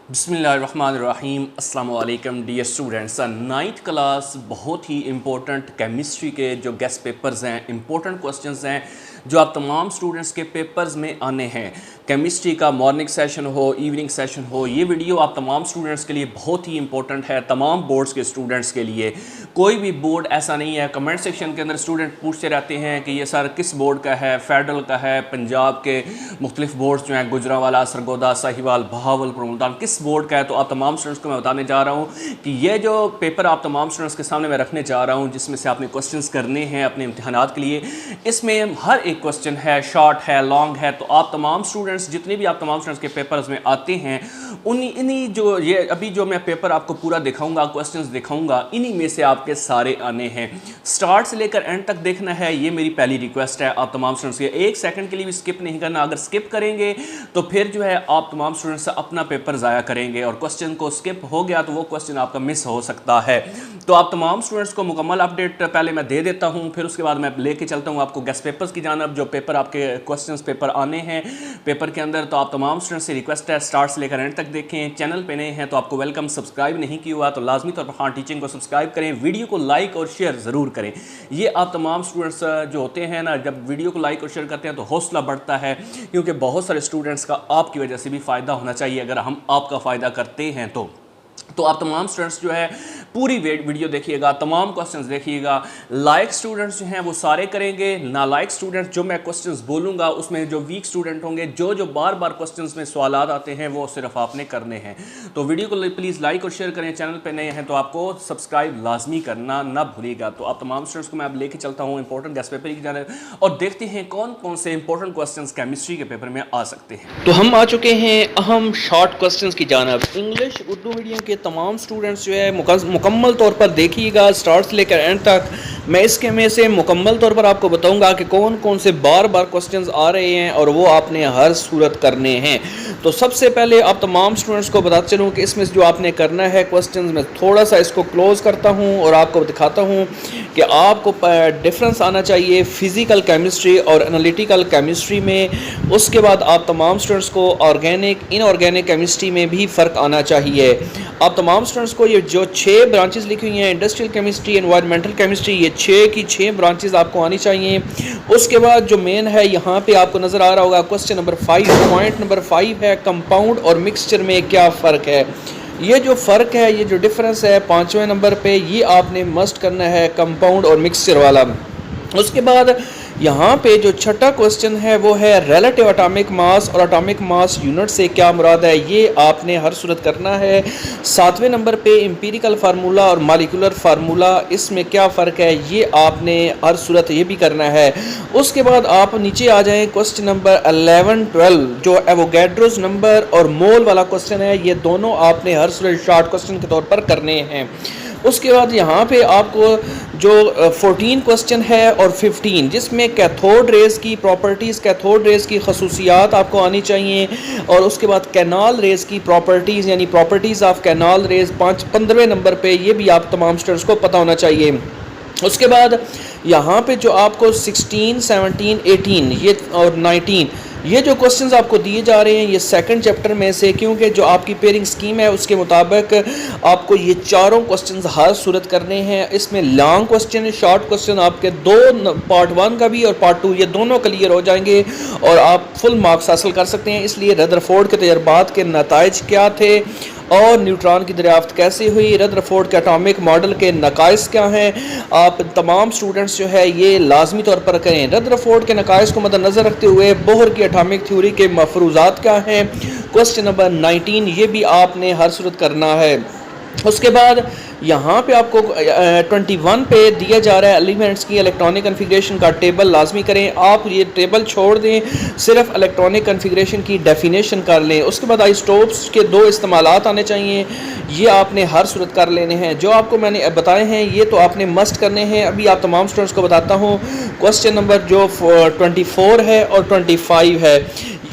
بسم اللہ الرحمن الرحیم۔ السلام علیکم ڈیئر اسٹوڈنٹس۔ 9th کلاس بہت ہی امپورٹنٹ کیمسٹری کے جو گیسٹ پیپرز ہیں، امپورٹنٹ کوسچنز ہیں جو آپ تمام اسٹوڈنٹس کے پیپرز میں آنے ہیں۔ کیمسٹری کا مارننگ سیشن ہو، ایوننگ سیشن ہو، یہ ویڈیو آپ تمام اسٹوڈنٹس کے لیے بہت ہی امپورٹنٹ ہے، تمام بورڈز کے اسٹوڈنٹس کے لیے۔ کوئی بھی بورڈ ایسا نہیں ہے، کمنٹ سیکشن کے اندر اسٹوڈنٹ پوچھتے رہتے ہیں کہ یہ سر کس بورڈ کا ہے، فیڈرل کا ہے، پنجاب کے مختلف بورڈز جو ہیں گجرانوالہ، سرگودا، ساہیوال، بہاولپور، ملتان کس بورڈ کا ہے۔ تو آپ تمام اسٹوڈنٹس کو میں بتانے جا رہا ہوں کہ یہ جو پیپر آپ تمام اسٹوڈنٹس کے سامنے میں رکھنے جا رہا ہوں، جس میں سے آپ نے کوسچنس کرنے ہیں اپنے امتحانات کے لیے، اس میں ہر ایک کوسچن ہے، شارٹ ہے، لانگ ہے۔ تو آپ تمام اسٹوڈنٹس جتنے بھی آپ تمام اسٹوڈنٹس کے پیپرز میں آتے ہیں، انہی جو یہ ابھی جو میں پیپر آپ کو پورا دکھاؤں گا، کوسچنز دکھاؤں گا، انہی میں سے آپ کے سارے آنے ہیں۔ سٹارٹ سے لے کر اینڈ تک دیکھنا ہے، یہ میری پہلی ریکویسٹ ہے آپ تمام اسٹوڈنٹس کے۔ ایک سیکنڈ کے لیے بھی سکپ نہیں کرنا، اگر سکپ کریں گے تو پھر جو ہے آپ تمام اسٹوڈنٹس اپنا پیپر ضائع کریں گے، اور کوسچن کو سکپ ہو گیا تو وہ کوسچن آپ کا مس ہو سکتا ہے۔ تو آپ تمام اسٹوڈنٹس کو مکمل اپڈیٹ پہلے میں دے دیتا ہوں، پھر اس کے بعد میں لے کے چلتا ہوں آپ کو گیسٹ پیپرز کی جانب، جو پیپر آپ کے کوسچنز پیپر آنے ہیں پیپر کے اندر۔ تو آپ تمام اسٹوڈنٹس سے ریکویسٹ ہے سٹارٹ سے لے کر اینڈ تک دیکھیں۔ چینل پہ نئے ہیں تو آپ کو ویلکم، سبسکرائب نہیں کیا ہوا تو لازمی طور پر خان ٹیچنگ کو سبسکرائب کریں، ویڈیو کو لائک اور شیئر ضرور کریں۔ یہ آپ تمام اسٹوڈنٹس جو ہوتے ہیں نا، جب ویڈیو کو لائک اور شیئر کرتے ہیں تو حوصلہ بڑھتا ہے، کیونکہ بہت سارے اسٹوڈنٹس کا آپ کی وجہ سے بھی فائدہ ہونا چاہیے اگر ہم آپ کا فائدہ کرتے ہیں تو آپ تمام اسٹوڈنٹس جو ہے پوری ویڈیو دیکھیے گا، تمام کوسچنز دیکھیے گا۔ لائک اسٹوڈنٹس جو ہیں وہ سارے کریں گے، نالائک اسٹوڈنٹس جو میں کوسچنز بولوں گا اس میں جو ویک اسٹوڈنٹ ہوں گے، جو بار بار کوسچنز میں سوالات آتے ہیں وہ صرف آپ نے کرنے ہیں۔ تو ویڈیو کو پلیز لائک اور شیئر کریں، چینل پہ نئے ہیں تو آپ کو سبسکرائب لازمی کرنا نہ بھولیے گا۔ تو آپ تمام اسٹوڈنٹس کو میں اب لے کے چلتا ہوں امپورٹنٹ گیسٹ پیپر کی جانب، اور دیکھتے ہیں کون کون سے امپورٹنٹ کوسچنز کیمسٹری کے پیپر میں آ سکتے ہیں۔ تو ہم آ چکے ہیں اہم شارٹ کوسچنز کی جانب۔ انگلش اردو میڈیم کے تمام اسٹوڈنٹس جو ہے مکمل طور پر دیکھیے گا سٹارٹ سے لے کر اینڈ تک۔ میں اس کے میں سے مکمل طور پر آپ کو بتاؤں گا کہ کون کون سے بار بار کوسچنز آ رہے ہیں اور وہ آپ نے ہر صورت کرنے ہیں۔ تو سب سے پہلے آپ تمام اسٹوڈنٹس کو بتاتا چلوں کہ اس میں جو آپ نے کرنا ہے کوسچنز، میں تھوڑا سا اس کو کلوز کرتا ہوں اور آپ کو دکھاتا ہوں کہ آپ کو ڈفرنس آنا چاہیے فزیکل کیمسٹری اور انالیٹیکل کیمسٹری میں۔ اس کے بعد آپ تمام اسٹوڈنٹس کو آرگینک ان آرگینک کیمسٹری میں بھی فرق آنا چاہیے۔ آپ تمام اسٹوڈنٹس کو یہ جو 6 برانچز لکھی ہوئی ہیں، انڈسٹریل کیمسٹری، انوائرمنٹل کیمسٹری، یہ 6 کی 6 برانچز آپ کو آنی چاہیے۔ اس کے بعد جو مین ہے یہاں پہ آپ کو نظر آ رہا ہوگا کوسچن نمبر 5، پوائنٹ نمبر 5 ہے کمپاؤنڈ اور مکسچر میں کیا فرق ہے۔ یہ جو فرق ہے، یہ جو ڈفرنس ہے 5ویں نمبر پہ، یہ آپ نے مسٹ کرنا ہے کمپاؤنڈ اور مکسچر والا۔ اس کے بعد یہاں پہ جو چھٹا کوسچن ہے وہ ہے ریلیٹیو اٹامک ماس اور اٹامک ماس یونٹ سے کیا مراد ہے، یہ آپ نے ہر صورت کرنا ہے۔ 7ویں نمبر پہ امپیریکل فارمولا اور مالیکولر فارمولا، اس میں کیا فرق ہے، یہ آپ نے ہر صورت یہ بھی کرنا ہے۔ اس کے بعد آپ نیچے آ جائیں کوسچن نمبر 11، 12 جو ایووگیڈروز نمبر اور مول والا کوسچن ہے، یہ دونوں آپ نے ہر صورت شارٹ کوسچن کے طور پر کرنے ہیں۔ اس کے بعد یہاں پہ آپ کو جو 14 کوسچن ہے اور 15 جس میں کیتھوڈ ریز کی پراپرٹیز، کیتھوڈ ریز کی خصوصیات آپ کو آنی چاہیے، اور اس کے بعد کینال ریز کی پراپرٹیز یعنی پراپرٹیز آف کینال ریز 15ویں نمبر پہ، یہ بھی آپ تمام اسٹوڈنٹس کو پتہ ہونا چاہیے۔ اس کے بعد یہاں پہ جو آپ کو 16، 17، 18 یہ اور 19 یہ جو کوسچنز آپ کو دیے جا رہے ہیں یہ سیکنڈ چیپٹر میں سے، کیونکہ جو آپ کی پیئرنگ سکیم ہے اس کے مطابق آپ کو یہ چاروں کوسچنز ہر صورت کرنے ہیں۔ اس میں لانگ کوسچن، شارٹ کوسچن آپ کے پارٹ 1 کا بھی اور پارٹ 2 یہ دونوں کلیئر ہو جائیں گے اور آپ فل مارکس حاصل کر سکتے ہیں۔ اس لیے ردرفورڈ کے تجربات کے نتائج کیا تھے اور نیوٹران کی دریافت کیسے ہوئی، ردرفورڈ کے اٹامک ماڈل کے نقائص کیا ہیں، آپ تمام سٹوڈنٹس جو ہے یہ لازمی طور پر کریں۔ ردرفورڈ کے نقائص کو مد نظر رکھتے ہوئے بوہر کی اٹامک تھیوری کے مفروضات کیا ہیں، کوسچن نمبر 19 یہ بھی آپ نے ہر صورت کرنا ہے۔ اس کے بعد یہاں پہ آپ کو 21 پہ دیا جا رہا ہے ایلیمنٹس کی الیکٹرانک کنفیگریشن کا ٹیبل لازمی کریں۔ آپ یہ ٹیبل چھوڑ دیں، صرف الیکٹرانک کنفیگریشن کی ڈیفینیشن کر لیں۔ اس کے بعد آئسوٹوپس کے 2 استعمالات آنے چاہیے، یہ آپ نے ہر صورت کر لینے ہیں۔ جو آپ کو میں نے بتائے ہیں یہ تو آپ نے مسٹ کرنے ہیں۔ ابھی آپ تمام اسٹوڈنٹس کو بتاتا ہوں کوسچن نمبر جو 24 ہے اور 25 ہے،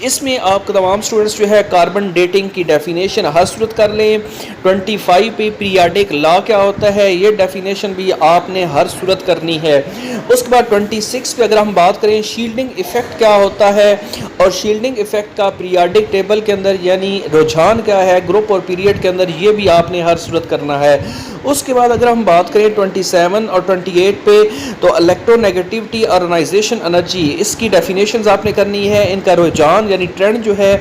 اس میں آپ کو تمام اسٹوڈنٹس جو ہے کاربن ڈیٹنگ کی ڈیفینیشن ہر صورت کر لیں. 25 پہ پیریاڈک لا کیا ہوتا ہے یہ ڈیفینیشن بھی آپ نے ہر صورت کرنی ہے. اس کے بعد 26 پہ اگر ہم بات کریں شیلڈنگ ایفیکٹ کیا ہوتا ہے اور شیلڈنگ ایفیکٹ کا پیریاڈک ٹیبل کے اندر یعنی رجحان کیا ہے گروپ اور پیریڈ کے اندر یہ بھی آپ نے ہر صورت کرنا ہے. اس کے بعد اگر ہم بات کریں 27 اور 28 پہ تو الیکٹرو نیگیٹیوٹی اور آئونائزیشن انرجی اس کی ڈیفینیشنز آپ نے کرنی ہے. ان کا رجحان یعنی ٹرینڈ جو ہے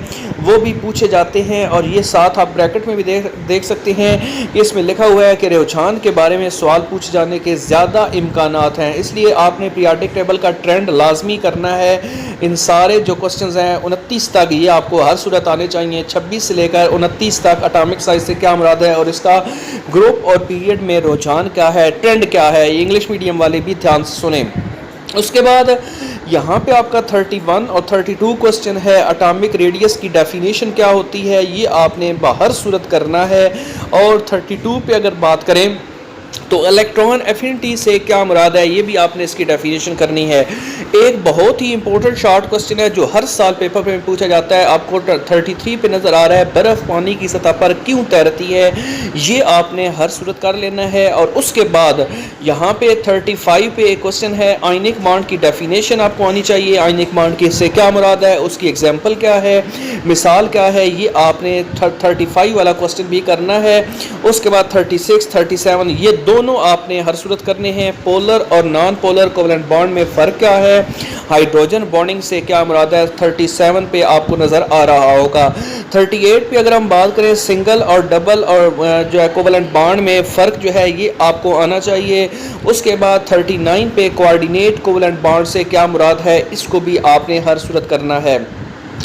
وہ بھی پوچھے جاتے ہیں اور یہ ساتھ آپ بریکٹ میں بھی دیکھ سکتے ہیں کہ اس میں لکھا ہوا ہے کہ رجحان کے بارے میں سوال پوچھ جانے کے زیادہ امکانات ہیں. اس لیے آپ نے پیریاڈک ٹیبل کا ٹرینڈ لازمی کرنا ہے. ان سارے جو کوسچنز ہیں 29 تک یہ آپ کو ہر صورت آنے چاہیے. 26 سے لے کر 29 تک اٹامک سائز سے کیا مراد ہے اور اس کا گروپ اور پیریڈ میں رجحان کیا ہے ٹرینڈ کیا ہے یہ انگلش میڈیم والے بھی دھیان سے سنیں. اس کے بعد یہاں پہ آپ کا 31 اور 32 کوسچن ہے اٹامک ریڈیس کی ڈیفینیشن کیا ہوتی ہے یہ آپ نے باہر صورت کرنا ہے. اور 32 پہ اگر بات کریں تو الیکٹران ایفینٹی سے کیا مراد ہے یہ بھی آپ نے اس کی ڈیفینیشن کرنی ہے. ایک بہت ہی امپورٹنٹ شارٹ کوسچن ہے جو ہر سال پیپر میں پوچھا جاتا ہے. آپ کو 33 پہ نظر آ رہا ہے برف پانی کی سطح پر کیوں تیرتی ہے یہ آپ نے ہر صورت کر لینا ہے. اور اس کے بعد یہاں پہ 35 پہ ایک کوسچن ہے آئینک بانڈ کی ڈیفینیشن آپ کو آنی چاہیے. آئینک بانڈ کی سے کیا مراد ہے اس کی ایگزامپل کیا ہے مثال کیا ہے یہ آپ نے 35 والا کوسچن بھی کرنا ہے. اس کے بعد 36 37 یہ دونوں آپ نے ہر صورت کرنے ہیں. پولر اور نان پولر کوولنٹ بانڈ میں فرق کیا ہے ہائیڈروجن بانڈنگ سے کیا مراد ہے 37 پہ آپ کو نظر آ رہا ہوگا. 38 پہ اگر ہم بات کریں سنگل اور ڈبل اور جو ہے کوولنٹ بانڈ میں فرق جو ہے یہ آپ کو آنا چاہیے. اس کے بعد 39 پہ کوآرڈینیٹ کوولنٹ بانڈ سے کیا مراد ہے اس کو بھی آپ نے ہر صورت کرنا ہے.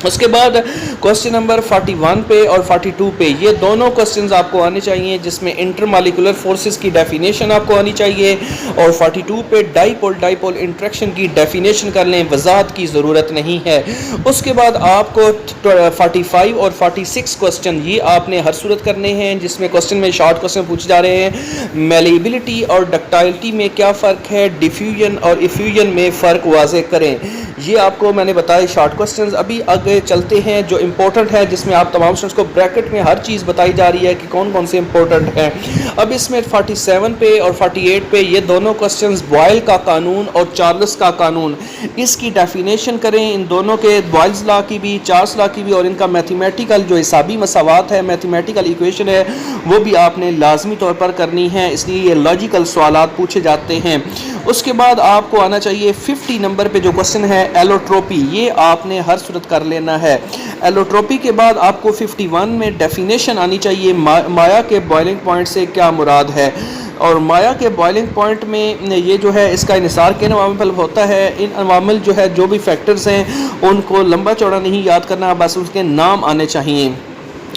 اس کے بعد کوسچن نمبر 41 پہ اور 42 پہ یہ دونوں کوسچنز آپ کو آنے چاہیے جس میں انٹر مالیکولر فورسز کی ڈیفینیشن آپ کو آنی چاہیے. اور 42 پہ ڈائپول انٹریکشن کی ڈیفینیشن کر لیں وضاحت کی ضرورت نہیں ہے. اس کے بعد آپ کو 45 اور 46 کوسچن یہ آپ نے ہر صورت کرنے ہیں جس میں کوسچن میں شارٹ کوسچن پوچھے جا رہے ہیں. میلیبلٹی اور ڈکٹائلٹی میں کیا فرق ہے ڈیفیوژن اور ایفیوژن میں فرق واضح کریں یہ آپ کو میں نے بتایا شارٹ کوسچنز. ابھی آگے چلتے ہیں جو امپورٹنٹ ہے جس میں آپ تمام اسٹوڈنٹس کو بریکٹ میں ہر چیز بتائی جا رہی ہے کہ کون کون سے امپورٹنٹ ہیں. اب اس میں 47 پہ اور 48 پہ یہ دونوں کوسچنز بوائل کا قانون اور چارلس کا قانون اس کی ڈیفینیشن کریں. ان دونوں کے بوائلز لا کی بھی چارلس لا کی بھی اور ان کا میتھمیٹیکل جو حسابی مساوات ہے میتھمیٹیکل ایکویشن ہے وہ بھی آپ نے لازمی طور پر کرنی ہے. اس لیے یہ لاجیکل سوالات پوچھے جاتے ہیں. اس کے بعد آپ کو آنا چاہیے 50 نمبر پہ جو کوسچن ہے ایلوٹروپی یہ آپ نے ہر صورت کر لینا ہے. ایلوٹروپی کے بعد آپ کو 51 میں ڈیفینیشن آنی چاہیے مایا کے بوائلنگ پوائنٹ سے کیا مراد ہے. اور مایا کے بوائلنگ پوائنٹ میں یہ جو ہے اس کا انحصار کن عوامل پر ہوتا ہے. ان عوامل جو ہے جو بھی فیکٹرز ہیں ان کو لمبا چوڑا نہیں یاد کرنا بس اس کے نام آنے چاہیے.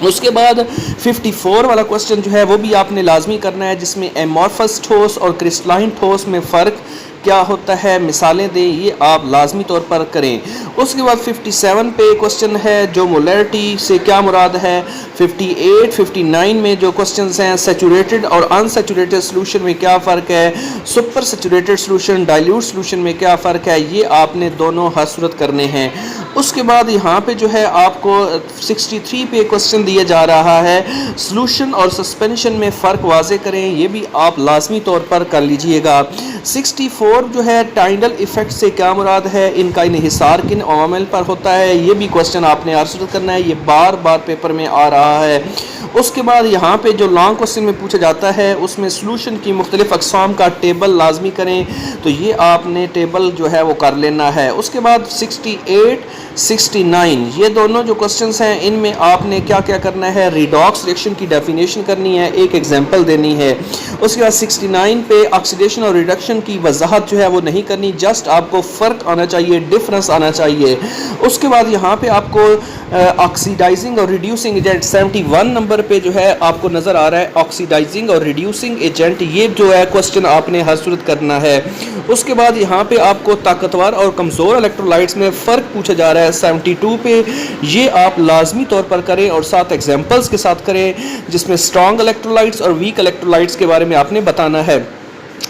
اس کے بعد 54 والا کوسچن جو ہے وہ بھی آپ نے لازمی کرنا ہے جس میں ایمورفس ٹھوس اور کرسٹلائن ٹھوس میں فرق کیا ہوتا ہے مثالیں دیں یہ آپ لازمی طور پر کریں. اس کے بعد 57 پہ کوسچن ہے جو مولیرٹی سے کیا مراد ہے. 58 59 میں جو کوسچنز ہیں سیچوریٹڈ اور ان سیچوریٹڈ سولوشن میں کیا فرق ہے super saturated solution dilute solution میں کیا فرق ہے یہ آپ نے دونوں ہر صورت کرنے ہیں. اس کے بعد یہاں پہ جو ہے آپ کو 63 پہ کوسچن دیا جا رہا ہے سولوشن اور سسپینشن میں فرق واضح کریں یہ بھی آپ لازمی طور پر کر لیجئے گا. 64 جو ہے ٹائڈل ایفیکٹ سے کیا مراد ہے ان کا انحصار کن عوامل پر ہوتا ہے یہ بھی کوسچن آپ نے ہر صورت کرنا ہے. یہ بار بار پیپر میں آ رہا ہے. اس کے بعد یہاں پہ جو لانگ کوسچن میں پوچھا جاتا ہے اس میں سولوشن کی مختلف اقسام کا ٹیبل لازمی کریں تو یہ آپ نے ٹیبل جو ہے وہ کر لینا ہے. اس کے بعد 68 69 یہ دونوں جو کوسچنز ہیں ان میں آپ نے کیا کیا کرنا ہے ریڈاکس ریئیکشن کی ڈیفینیشن کرنی ہے ایک ایگزامپل دینی ہے. اس کے بعد 69 پہ آکسیڈیشن اور ریڈکشن کی وضاحت جو ہے وہ نہیں کرنی جسٹ آپ کو فرق آنا چاہیے ڈفرنس آنا چاہیے. اس کے بعد یہاں پہ آپ کو آکسیڈائزنگ اور ریڈیوسنگ ایجنٹ 71 نمبر پہ جو ہے آپ کو نظر آ رہا ہے آکسیڈائزنگ اور ریڈیوسنگ ایجنٹ یہ جو ہے کوسچن آپ نے ہر صورت کرنا ہے. اس کے بعد یہاں پہ آپ کو طاقتور اور کمزور الیکٹرولائٹس میں فرق پوچھا جا رہا ہے 72 پہ یہ آپ لازمی طور پر کریں اور ساتھ ایگزامپلس کے ساتھ کریں جس میں اسٹرانگ الیکٹرولائٹس اور ویک الیکٹرولائٹس کے بارے میں آپ نے بتانا ہے.